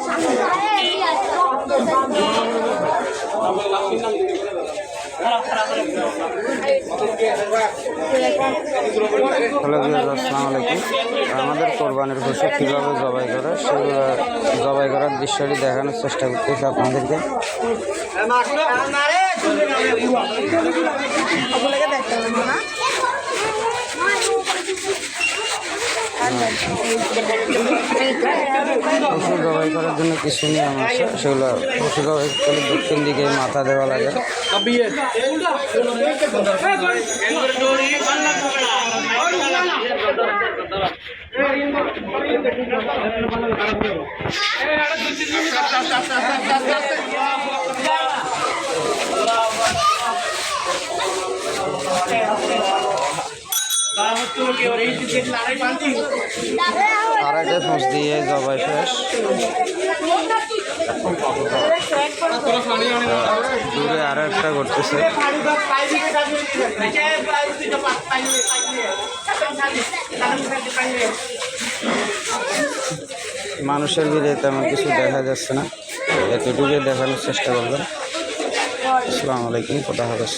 Hello viewers, আসসালামু আলাইকুম। আমাদের কোরবানির পশু কীভাবে জবাই করে সেগুলো জবাই করার দৃশ্যটি দেখানোর চেষ্টা করতেছি আপনাদেরকে। পশু জবাই করার জন্য কিছু নিয়ম আছে, সেগুলো পশু জবাই করে দক্ষিণ দিকে মাথা দেওয়া লাগে। আরেকটা ফোঁস দিয়ে জবাই শেষ। দূরে আর একটা করতেছে। মানুষের ভিড়ে তেমন কিছু দেখা যাচ্ছে না, এতটুকু দেখানোর চেষ্টা করবেন। আসসালামু আলাইকুম, খোদা হাফেজ।